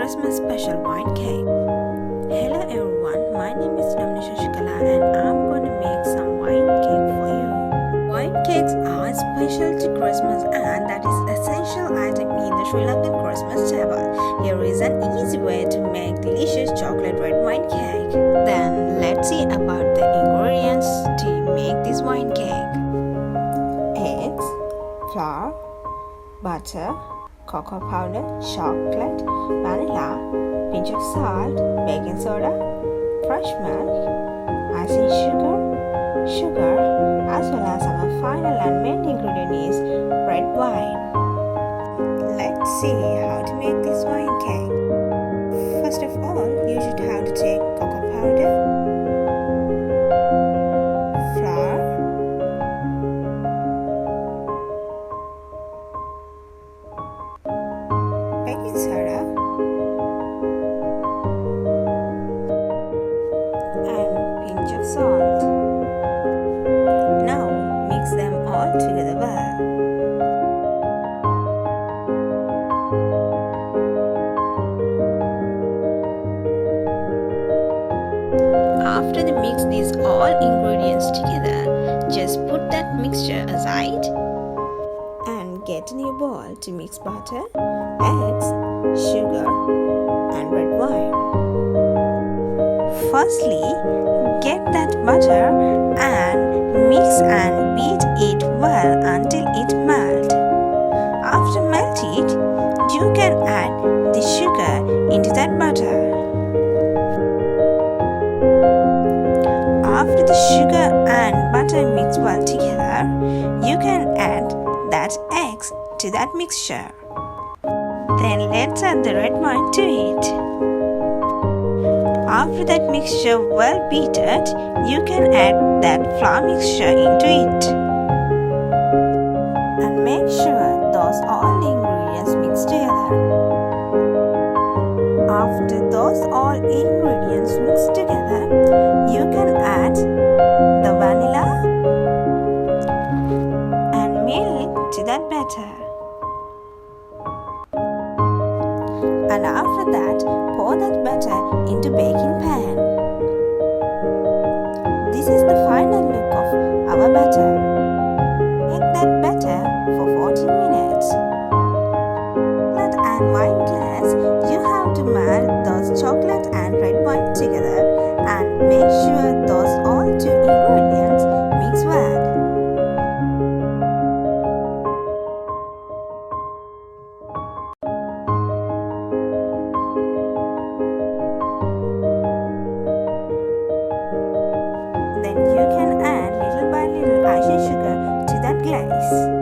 Christmas special wine cake. Hello everyone, my name is Namnisha Shikala and I'm going to make some wine cake for you. Wine cakes are special to Christmas and that is essential item in the Sri Lankan Christmas table. Here is an easy way to make delicious chocolate red wine cake. Then let's see about the ingredients to make this wine cake. Eggs, flour, butter, cocoa powder, chocolate, vanilla, pinch of salt, baking soda, fresh milk, icing sugar, as well as our final and main ingredient is red wine. Let's see how to make this wine cake. First of all, you should have to take cocoa powder, flour, baking soda, and pinch of salt. Now mix them all together well. After you mix these all ingredients together, just put that mixture aside and get a new bowl to mix butter, eggs, sugar, and red wine. Firstly, get that butter and mix and beat it well until it melts. After melting it, you can add the sugar into that butter. After the sugar and butter mix well together, you can add that eggs to that mixture. Then let's add the red wine to it. After that mixture well beaten, you can add that flour mixture into it. And make sure those all ingredients mix together. After those all ingredients mix together, you can add the vanilla and milk to that batter. And after that, pour that batter into baking pan. This is the final look of our batter. Make that batter for 40 minutes. Chocolate and wine glass, you have to melt those chocolate and red wine together and make sure those all two ingredients mix well. Then you can add little by little icing sugar to that glaze.